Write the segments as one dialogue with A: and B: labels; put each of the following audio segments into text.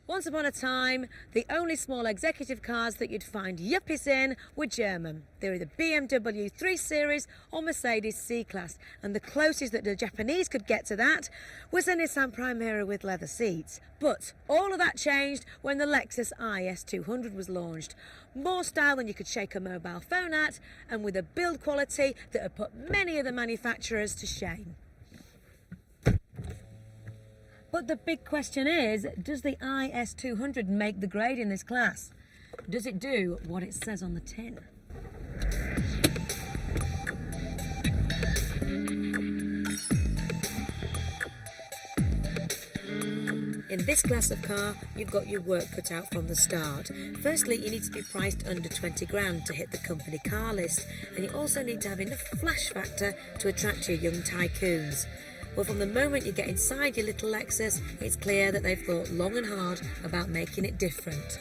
A: Once upon a time, the only small executive cars that you'd find yuppies in were German. They were the BMW 3 Series or Mercedes C-Class, and the closest that the Japanese could get to that was a Nissan Primera with leather seats. But all of that changed when the Lexus LS200 was launched. More style than you could shake a mobile phone at, and with a build quality that had put many of the manufacturers to shame. But the big question is, does the LS200 make the grade in this class? Does it do what it says on the tin? In this class of car, you've got your work cut out from the start. Firstly, you need to be priced under 20 grand to hit the company car list, and you also need to have enough flash factor to attract your young tycoons. Well, from the moment you get inside your little Lexus, it's clear that they've thought long and hard about making it different.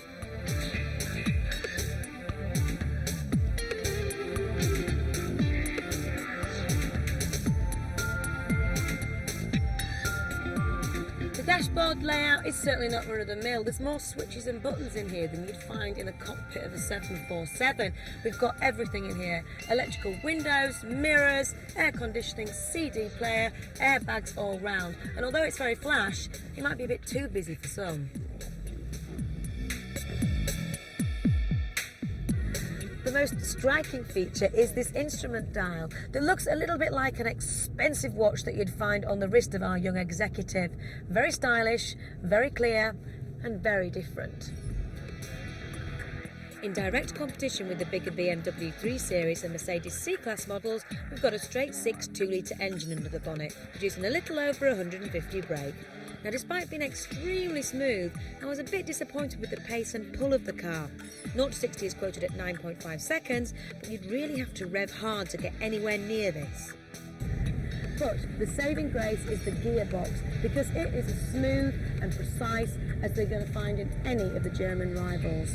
A: The dashboard layout is certainly not run-of-the-mill. There's more switches and buttons in here than you'd find in the cockpit of a 747. We've got everything in here. Electrical windows, mirrors, air conditioning, CD player, airbags all round. And although it's very flash, it might be a bit too busy for some. The most striking feature is this instrument dial that looks a little bit like an expensive watch that you'd find on the wrist of our young executive. Very stylish, very clear, and very different. In direct competition with the bigger BMW 3 Series and Mercedes C-Class models, we've got a straight 6 2-litre engine under the bonnet, producing a little over 150 brake. Now, despite being extremely smooth, I was a bit disappointed with the pace and pull of the car. 0 to 60 is quoted at 9.5 seconds, but you'd really have to rev hard to get anywhere near this. But the saving grace is the gearbox, because it is as smooth and precise as they're going to find in any of the German rivals.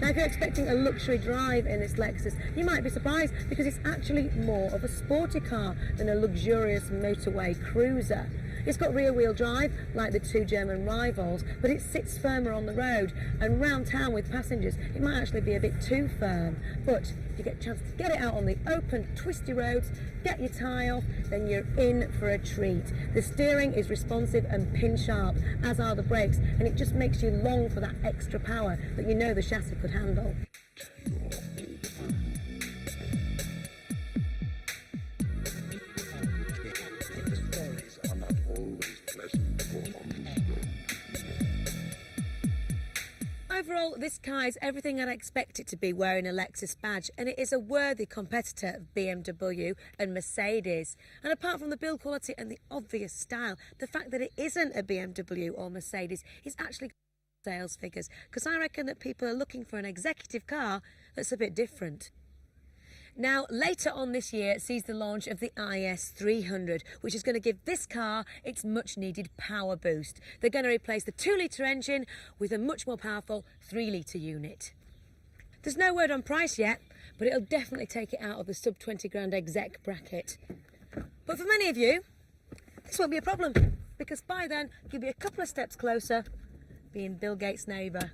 A: Now, if you're expecting a luxury drive in this Lexus, you might be surprised because it's actually more of a sporty car than a luxurious motorway cruiser. It's got rear-wheel drive, like the two German rivals, but it sits firmer on the road, and round town with passengers, it might actually be a bit too firm. But if you get a chance to get it out on the open, twisty roads, get your tie off, then you're in for a treat. The steering is responsive and pin-sharp, as are the brakes, and it just makes you long for that extra power that you know the chassis could handle. Overall, this car is everything I'd expect it to be wearing a Lexus badge, and it is a worthy competitor of BMW and Mercedes. And apart from the build quality and the obvious style, the fact that it isn't a BMW or Mercedes is actually sales figures, because I reckon that people are looking for an executive car that's a bit different. Now, later on this year sees the launch of the LS300, which is going to give this car its much-needed power boost. They're going to replace the 2-litre engine with a much more powerful 3-litre unit. There's no word on price yet, but it'll definitely take it out of the sub-20 grand exec bracket. But for many of you, this won't be a problem, because by then you'll be a couple of steps closer being Bill Gates' neighbour.